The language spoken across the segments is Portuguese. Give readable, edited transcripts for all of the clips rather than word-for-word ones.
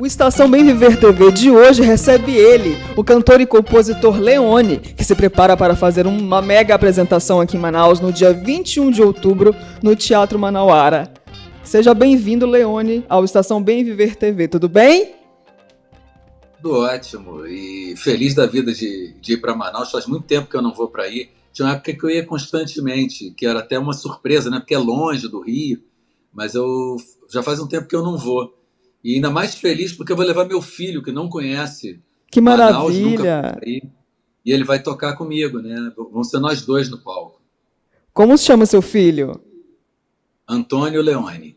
Estação Bem Viver TV de hoje recebe ele, o cantor e compositor Leone, que se prepara para fazer uma mega apresentação aqui em Manaus no dia 21 de outubro no Teatro Manauara. Seja bem-vindo, Leone, ao Estação Bem Viver TV, tudo bem? Tudo ótimo e feliz da vida de ir para Manaus. Faz muito tempo que eu não vou para aí. Tinha uma época que eu ia constantemente, que era até uma surpresa, né? Porque é longe do Rio, mas eu já faz um tempo que eu não vou. E ainda mais feliz porque eu vou levar meu filho, que não conhece Que Manaus, nunca foi maravilha! aí, e ele vai tocar comigo, né? Vamos ser nós dois no palco. Como se chama seu filho? Antônio Leone.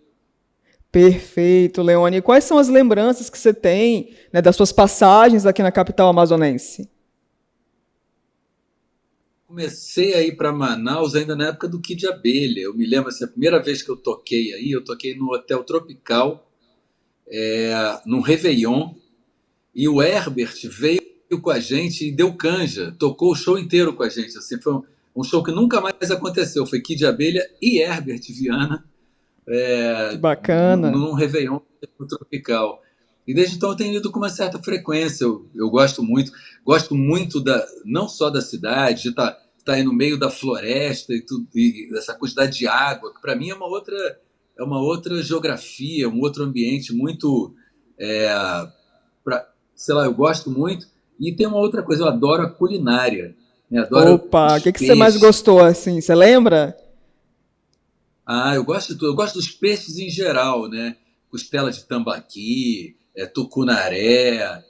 Perfeito, Leone. E quais são as lembranças que você tem, né, das suas passagens aqui na capital amazonense? Comecei a ir para Manaus ainda na época do Kid Abelha. Eu me lembro, assim, a primeira vez que eu toquei aí, eu toquei no Hotel Tropical, num Réveillon, e o Herbert veio com a gente e deu canja, tocou o show inteiro com a gente. Assim, foi um show que nunca mais aconteceu. Foi Kid Abelha e Herbert Viana Que bacana. num Réveillon tropical. E desde então eu tenho ido com uma certa frequência. Eu gosto muito não só da cidade, de estar aí no meio da floresta e tudo, e essa quantidade de água, que para mim é uma outra geografia, um outro ambiente muito. É, sei lá, eu gosto muito. E tem uma outra coisa, eu adoro a culinária. Né? Adoro Opa, o os que você mais peixes. gostou, assim, você lembra? Eu gosto de tudo. Eu gosto dos peixes em geral, né? Costela de tambaqui, tucunaré.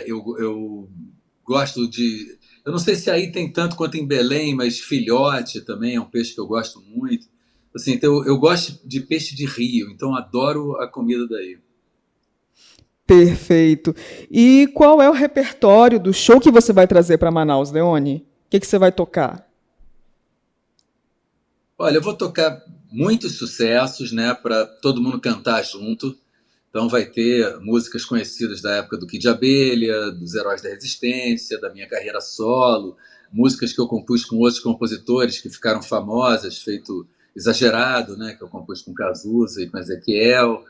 Eu gosto de. Eu não sei se aí tem tanto quanto em Belém, mas filhote também é um peixe que eu gosto muito. Assim, então eu gosto de peixe de rio, então adoro a comida daí. Perfeito. E qual é o repertório do show que você vai trazer para Manaus, Leone? O que você vai tocar? Olha, eu vou tocar muitos sucessos, né, para todo mundo cantar junto. Então vai ter músicas conhecidas da época do Kid Abelha, dos Heróis da Resistência, da minha carreira solo, músicas que eu compus com outros compositores que ficaram famosas, feito Exagerado, né, que eu compus com Cazuza e com Ezequiel.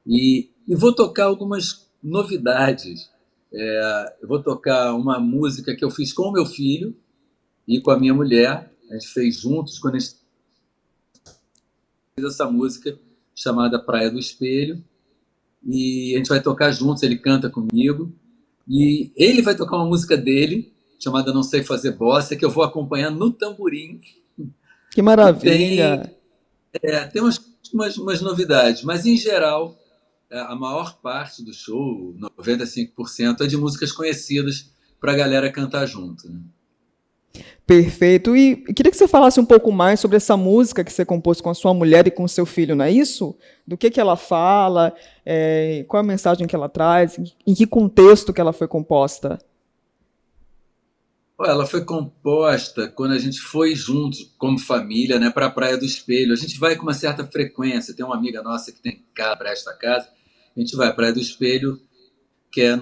E vou tocar algumas novidades. Eu vou tocar uma música que eu fiz com o meu filho e com a minha mulher. A gente fez juntos quando a gente fez essa música chamada Praia do Espelho. E a gente vai tocar juntos, ele canta comigo. E ele vai tocar uma música dele, chamada Não Sei Fazer Bossa, que eu vou acompanhar no tamborim. Que E maravilha! tem umas novidades, mas em geral, a maior parte do show, 95%, é de músicas conhecidas para a galera cantar junto. Né? Perfeito. E queria que você falasse um pouco mais sobre essa música que você compôs com a sua mulher e com o seu filho, não é isso? Do que ela fala, qual é a mensagem que ela traz, em que contexto que ela foi composta? Ela foi composta quando a gente foi juntos, como família, né, para a Praia do Espelho. A gente vai com uma certa frequência. Tem uma amiga nossa que tem casa para esta casa. A gente vai à Praia do Espelho, que é,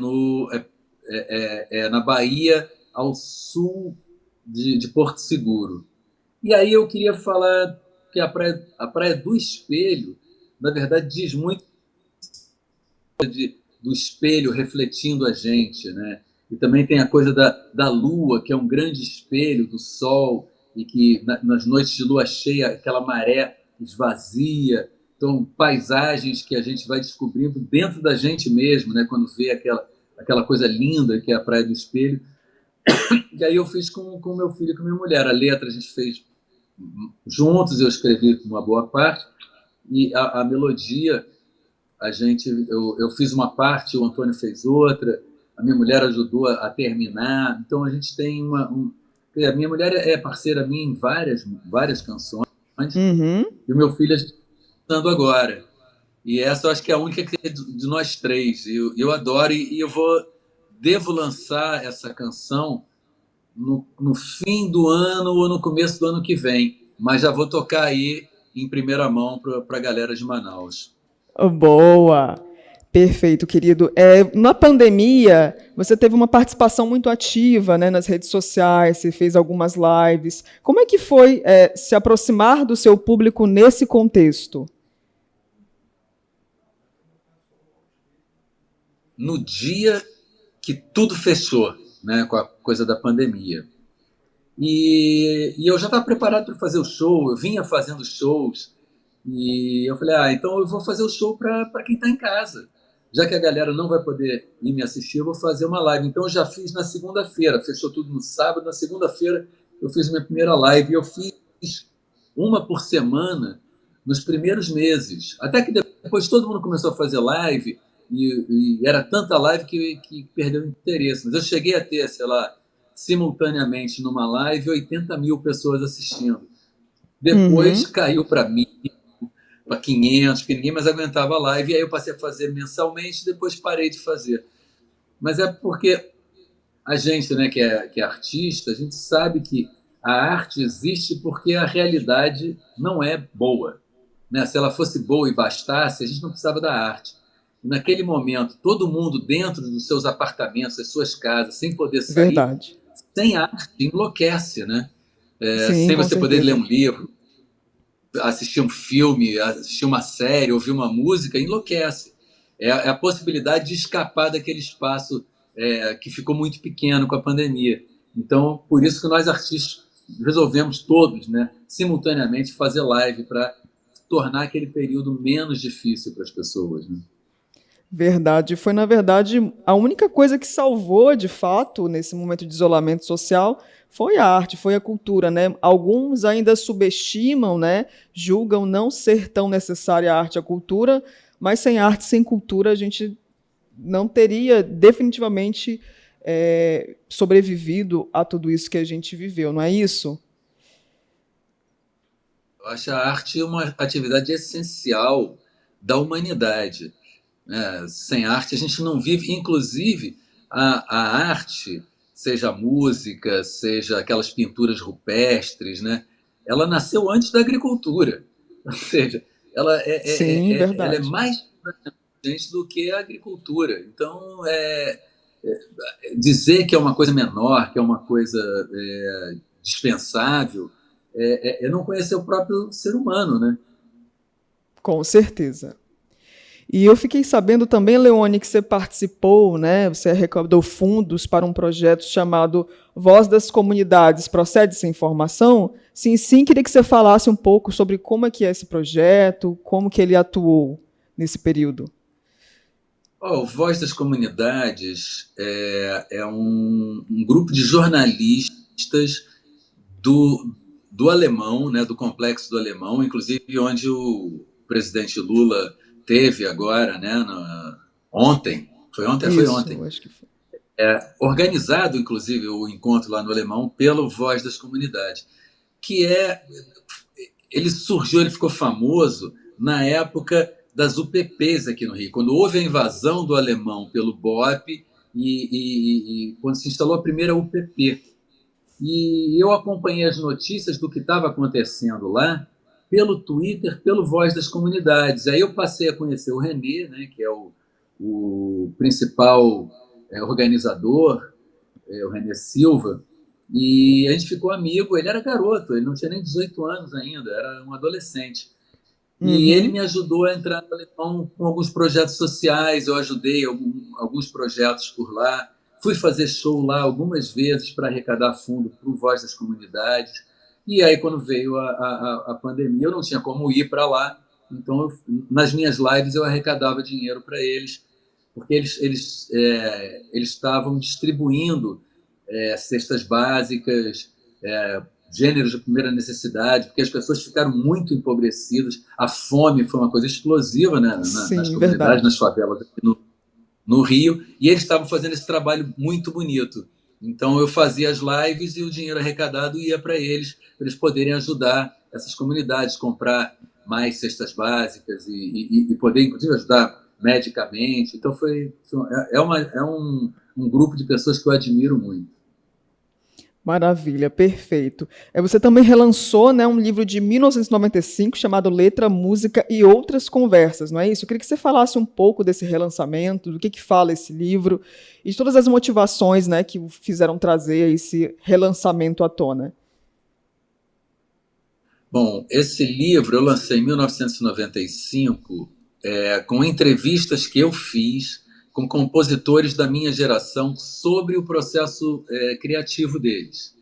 na Bahia, ao sul de Porto Seguro. E aí eu queria falar que a praia do Espelho, na verdade, diz muito do espelho refletindo a gente, né? E também tem a coisa da lua, que é um grande espelho do sol, e que nas noites de lua cheia, aquela maré esvazia. Então, paisagens que a gente vai descobrindo dentro da gente mesmo, né? Quando vê aquela coisa linda que é a Praia do Espelho. E aí eu fiz com meu filho e com minha mulher. A letra a gente fez juntos, eu escrevi uma boa parte, e a melodia eu fiz uma parte, o Antônio fez outra, a minha mulher ajudou a terminar. Então a gente tem a minha mulher é parceira minha em várias canções, Uhum. e o meu filho está cantando agora. E essa eu acho que é a única que é de nós três. Eu adoro, e devo lançar essa canção no fim do ano ou no começo do ano que vem, mas já vou tocar aí em primeira mão para a galera de Manaus. Boa! Perfeito, querido. Na pandemia, você teve uma participação muito ativa, né, nas redes sociais, você fez algumas lives. Como é que foi, se aproximar do seu público nesse contexto? no dia que tudo fechou, né, com a coisa da pandemia. E eu já estava preparado para fazer o show, eu vinha fazendo shows, e eu falei, então eu vou fazer o show para quem está em casa. Já que a galera não vai poder ir me assistir, eu vou fazer uma live. Então eu já fiz na segunda-feira, fechou tudo no sábado, na segunda-feira eu fiz minha primeira live, e eu fiz uma por semana nos primeiros meses. Até que depois todo mundo começou a fazer live, e era tanta live que perdeu o interesse. Mas eu cheguei a ter, sei lá, simultaneamente numa live, 80 mil pessoas assistindo. Depois Uhum. caiu para mim, para 500, porque ninguém mais aguentava a live, e aí eu passei a fazer mensalmente, depois parei de fazer. Mas é porque a gente, né, que é artista, a gente sabe que a arte existe porque a realidade não é boa, né? Se ela fosse boa e bastasse, a gente não precisava da arte. E naquele momento, todo mundo dentro dos seus apartamentos, das suas casas, sem poder sair, Verdade. sem arte, enlouquece, né? Sim, Sem com você poder ler certeza. um livro, assistir um filme, assistir uma série, ouvir uma música, enlouquece. É a possibilidade de escapar daquele espaço que ficou muito pequeno com a pandemia. Então, por isso que nós artistas resolvemos todos, né, simultaneamente, fazer live para tornar aquele período menos difícil para as pessoas. Né? Verdade. Foi, na verdade, a única coisa que salvou, de fato, nesse momento de isolamento social, foi a arte, foi a cultura, né? Alguns ainda subestimam, né? Julgam não ser tão necessária a arte e a cultura, mas sem arte, sem cultura, a gente não teria definitivamente sobrevivido a tudo isso que a gente viveu, não é isso? Eu acho a arte uma atividade essencial da humanidade. Né? Sem arte a gente não vive. Inclusive, a arte, seja a música, seja aquelas pinturas rupestres, né? Ela nasceu antes da agricultura. Ou seja, Sim, ela é verdade. mais gente do que a agricultura. Então, dizer que é uma coisa menor, que é uma coisa dispensável, é não conhecer o próprio ser humano, né? Com certeza. E eu fiquei sabendo também, Leone, que você participou, né? Você arrecadou fundos para um projeto chamado Voz das Comunidades. Procede essa informação? Sim, sim, queria que você falasse um pouco sobre como é que é esse projeto, como que ele atuou nesse período. O Voz das Comunidades é um grupo de jornalistas do Alemão, né, do Complexo do Alemão, inclusive onde o presidente Lula teve agora, né, ontem, foi ontem? Foi Isso, ontem. acho que foi. Organizado, inclusive, o encontro lá no Alemão pelo Voz das Comunidades, que ele surgiu, ele ficou famoso na época das UPPs aqui no Rio, quando houve a invasão do alemão pelo BOP e quando se instalou a primeira UPP. E eu acompanhei as notícias do que estava acontecendo lá pelo Twitter, pelo Voz das Comunidades. Aí eu passei a conhecer o Renê, né, que é o principal organizador, o Renê Silva, e a gente ficou amigo. Ele era garoto, ele não tinha nem 18 anos ainda, era um adolescente. E ele Uhum. me ajudou a entrar no Alemão com alguns projetos sociais, eu ajudei alguns projetos por lá. Fui fazer show lá algumas vezes para arrecadar fundo para o Voz das Comunidades. E aí, quando veio a pandemia, eu não tinha como ir para lá. Então, nas minhas lives, eu arrecadava dinheiro para eles, porque eles estavam distribuindo cestas básicas, gêneros de primeira necessidade, porque as pessoas ficaram muito empobrecidas. A fome foi uma coisa explosiva, né, nas Sim, comunidades, nas verdade. favelas aqui no Rio, e eles estavam fazendo esse trabalho muito bonito. Então eu fazia as lives e o dinheiro arrecadado ia para eles poderem ajudar essas comunidades, comprar mais cestas básicas e poder, inclusive, ajudar medicamente. Então é um grupo de pessoas que eu admiro muito. Maravilha, perfeito. Você também relançou, né, um livro de 1995 chamado Letra, Música e Outras Conversas, não é isso? Eu queria que você falasse um pouco desse relançamento, do que fala esse livro e de todas as motivações, né, que o fizeram trazer esse relançamento à tona. Bom, esse livro eu lancei em 1995 com entrevistas que eu fiz com compositores da minha geração sobre o processo criativo deles,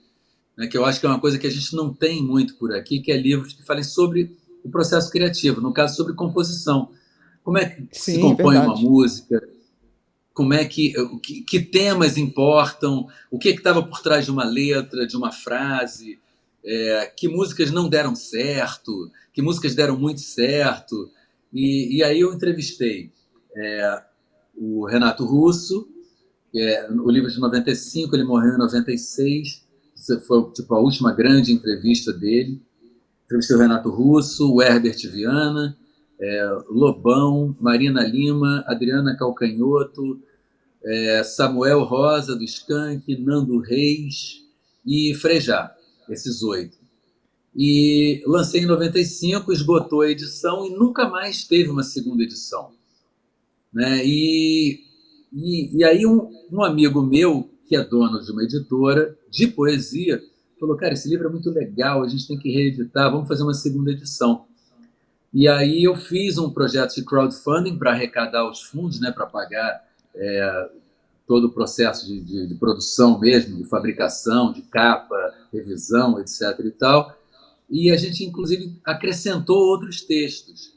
né, que eu acho que é uma coisa que a gente não tem muito por aqui, que é livros que falem sobre o processo criativo, no caso, sobre composição. Como é que se Sim, compõe uma verdade. música, como é que temas importam, o que estava por trás de uma letra, de uma frase, que músicas não deram certo, que músicas deram muito certo. E aí eu entrevistei o Renato Russo, o livro de 95, ele morreu em 96, isso foi tipo a última grande entrevista dele. Entrevistei o Renato Russo, o Herbert Viana, Lobão, Marina Lima, Adriana Calcanhoto, Samuel Rosa, do Skank, Nando Reis e Frejá, esses 8. E lancei em 95, esgotou a edição e nunca mais teve uma segunda edição, né? E aí um amigo meu, que é dono de uma editora de poesia, falou, cara, esse livro é muito legal, a gente tem que reeditar, vamos fazer uma segunda edição. E aí eu fiz um projeto de crowdfunding para arrecadar os fundos, né, para pagar todo o processo de produção mesmo, de fabricação, de capa, revisão, etc. e tal. E a gente, inclusive, acrescentou outros textos.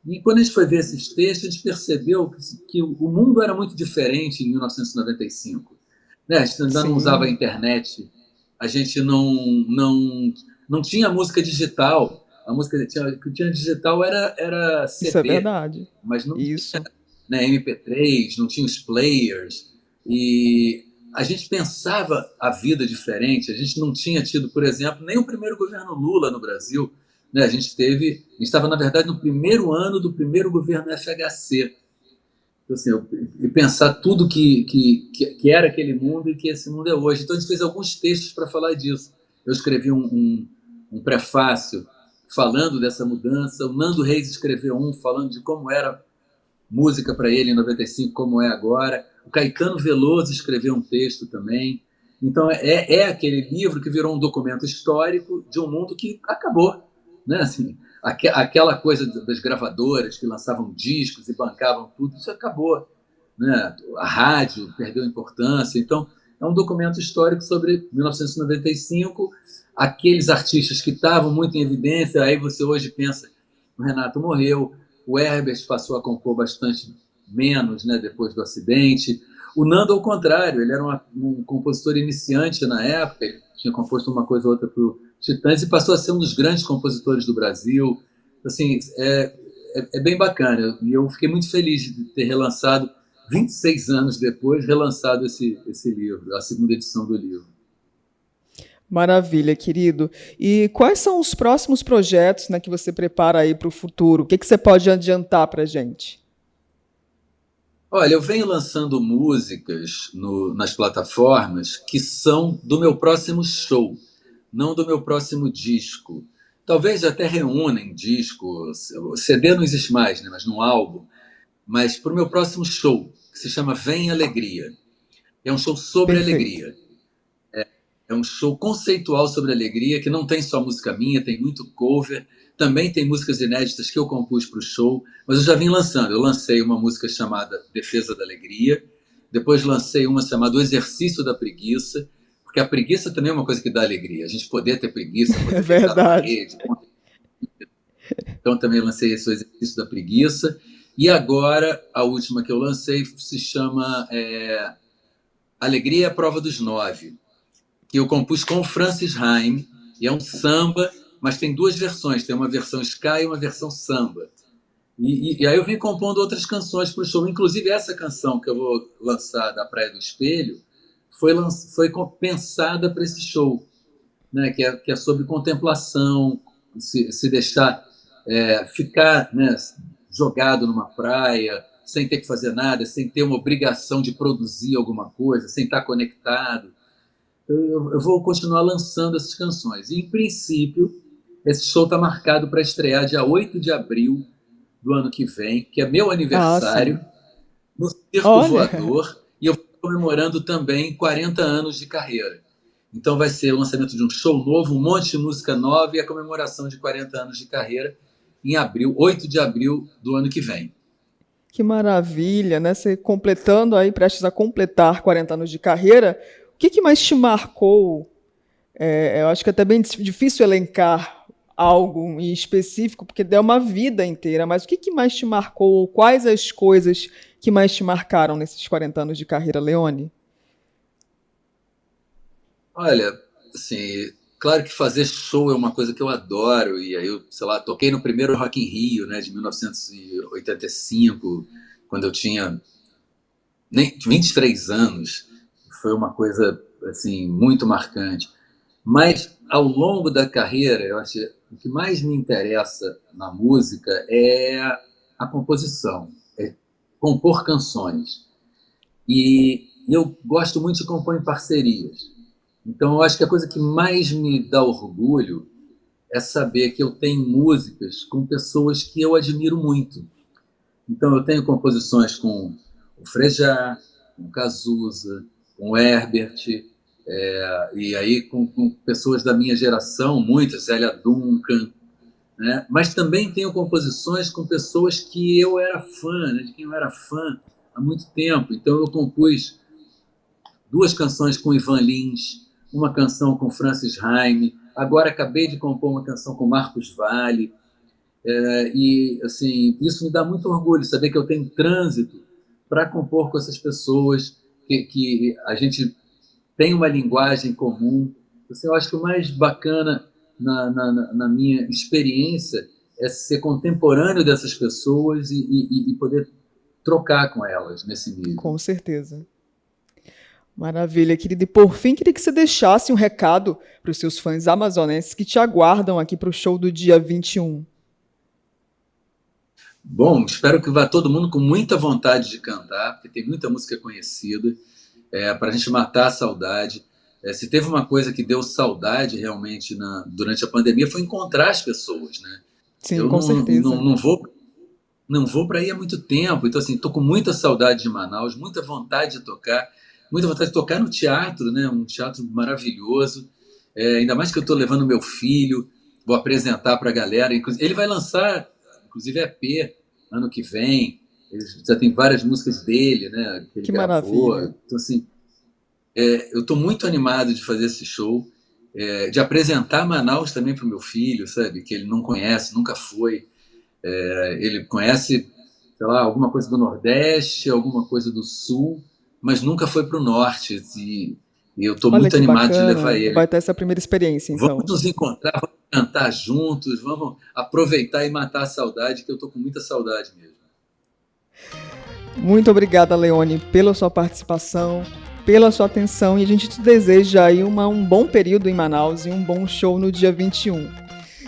E quando a gente foi ver esses textos, a gente percebeu que o mundo era muito diferente em 1995. Né? A gente ainda não usava a Sim, internet, a gente não tinha música digital. A música que tinha digital era isso é CD, verdade. mas não tinha, Isso. né, MP3, não tinha os players. E a gente pensava a vida diferente. A gente não tinha tido, por exemplo, nem o primeiro governo Lula no Brasil. Né? A gente estava, na verdade, no primeiro ano do primeiro governo FHC. Então, assim, e pensar tudo que era aquele mundo e que esse mundo é hoje. Então, a gente fez alguns textos para falar disso. Eu escrevi um prefácio falando dessa mudança. O Nando Reis escreveu um falando de como era música para ele em 95, como é agora. O Caetano Veloso escreveu um texto também. Então, é aquele livro que virou um documento histórico de um mundo que acabou. Né? Assim, aquela coisa das gravadoras que lançavam discos e bancavam tudo, isso acabou. Né? A rádio perdeu importância. Então, é um documento histórico sobre 1995, aqueles artistas que estavam muito em evidência. Aí você hoje pensa, o Renato morreu, o Herbert passou a compor bastante menos, né, depois do acidente. O Nando, ao contrário, ele era um compositor iniciante na época, ele tinha composto uma coisa ou outra para o Titãs e passou a ser um dos grandes compositores do Brasil. Assim, é bem bacana. E eu fiquei muito feliz de ter relançado, 26 anos depois, relançado esse livro, a segunda edição do livro. Maravilha, querido. E quais são os próximos projetos, né, que você prepara aí para o futuro? O que você pode adiantar para a gente? Olha, eu venho lançando músicas nas plataformas que são do meu próximo show, não do meu próximo disco. Talvez até reúnem disco, CD não existe mais, né, mas num álbum. Mas para o meu próximo show, que se chama Vem Alegria. É um show sobre Perfeito. alegria. É um show conceitual sobre alegria, que não tem só música minha, tem muito cover. Também tem músicas inéditas que eu compus para o show, mas eu já vim lançando. Eu lancei uma música chamada Defesa da Alegria, depois lancei uma chamada O Exercício da Preguiça, porque a preguiça também é uma coisa que dá alegria. A gente poder ter preguiça, É poder deitar numa verdade. rede. Então também lancei esse O Exercício da Preguiça. E agora, a última que eu lancei se chama Alegria é a Prova dos Nove, que eu compus com o Francis Haim, e é um samba, mas tem duas versões, tem uma versão ska e uma versão samba. E aí eu vim compondo outras canções para o show, inclusive essa canção que eu vou lançar da Praia do Espelho foi pensada para esse show, né? Que é sobre contemplação, se deixar ficar, né, jogado numa praia, sem ter que fazer nada, sem ter uma obrigação de produzir alguma coisa, sem estar conectado. Eu vou continuar lançando essas canções. E, em princípio, esse show está marcado para estrear dia 8 de abril do ano que vem, que é meu Ah, aniversário, sim. no Circo Olha, Voador, e eu estou comemorando também 40 anos de carreira. Então vai ser o lançamento de um show novo, um monte de música nova e a comemoração de 40 anos de carreira em abril, 8 de abril do ano que vem. Que maravilha, né? Você completando aí, prestes a completar 40 anos de carreira, o que mais te marcou? Eu acho que é até bem difícil elencar algo em específico, porque é uma vida inteira, mas o que mais te marcou? Quais as coisas que mais te marcaram nesses 40 anos de carreira, Leone? Olha, assim, claro que fazer show é uma coisa que eu adoro, e aí eu, sei lá, toquei no primeiro Rock in Rio, né, de 1985, quando eu tinha nem 23 anos. Foi uma coisa, assim, muito marcante. Mas, ao longo da carreira, eu acho que o que mais me interessa na música é a composição, é compor canções. E eu gosto muito de compor em parcerias. Então, eu acho que a coisa que mais me dá orgulho é saber que eu tenho músicas com pessoas que eu admiro muito. Então, eu tenho composições com o Frejá, com o Cazuza, com o Herbert, e aí com pessoas da minha geração, muitas, Zélia Duncan, né? Mas também tenho composições com pessoas que eu era fã, né? De quem eu era fã há muito tempo. Então, eu compus duas canções com Ivan Lins, uma canção com Francis Haime, agora acabei de compor uma canção com Marcos Valle, e assim, isso me dá muito orgulho, saber que eu tenho trânsito para compor com essas pessoas, que a gente tem uma linguagem comum. Assim, eu acho que o mais bacana na minha experiência é ser contemporâneo dessas pessoas e poder trocar com elas nesse nível. Com certeza. Maravilha, querida. E por fim, queria que você deixasse um recado para os seus fãs amazonenses que te aguardam aqui para o show do dia 21. Bom, espero que vá todo mundo com muita vontade de cantar, porque tem muita música conhecida, para a gente matar a saudade. Se teve uma coisa que deu saudade realmente durante a pandemia foi encontrar as pessoas, né? Sim, Eu com certeza. não vou para aí há muito tempo, então assim, estou com muita saudade de Manaus, muita vontade de tocar, muita vontade de tocar no teatro, né? Um teatro maravilhoso. Ainda mais que eu estou levando meu filho, vou apresentar para a galera. Ele vai lançar, inclusive, EP ano que vem. Ele já tem várias músicas dele, né? Que ele Que gravou. maravilha. Então assim, eu estou muito animado de fazer esse show, de apresentar Manaus também para o meu filho, sabe? Que ele não conhece, nunca foi. Ele conhece, sei lá, alguma coisa do Nordeste, alguma coisa do Sul, mas nunca foi para o Norte. E eu estou Olha muito que animado de levar bacana. ele. Vai ter essa primeira experiência, Vamos então. nos encontrar, vamos cantar juntos, vamos aproveitar e matar a saudade, que eu estou com muita saudade mesmo. Muito obrigada, Leone, pela sua participação, pela sua atenção, e a gente te deseja aí um bom período em Manaus e um bom show no dia 21.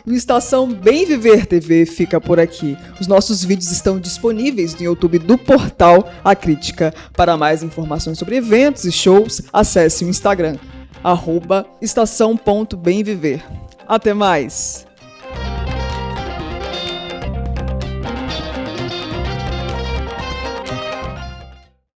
E o Estação Bem Viver TV fica por aqui. Os nossos vídeos estão disponíveis no YouTube do portal A Crítica. Para mais informações sobre eventos e shows, acesse o Instagram, @estação.bemviver. Até mais!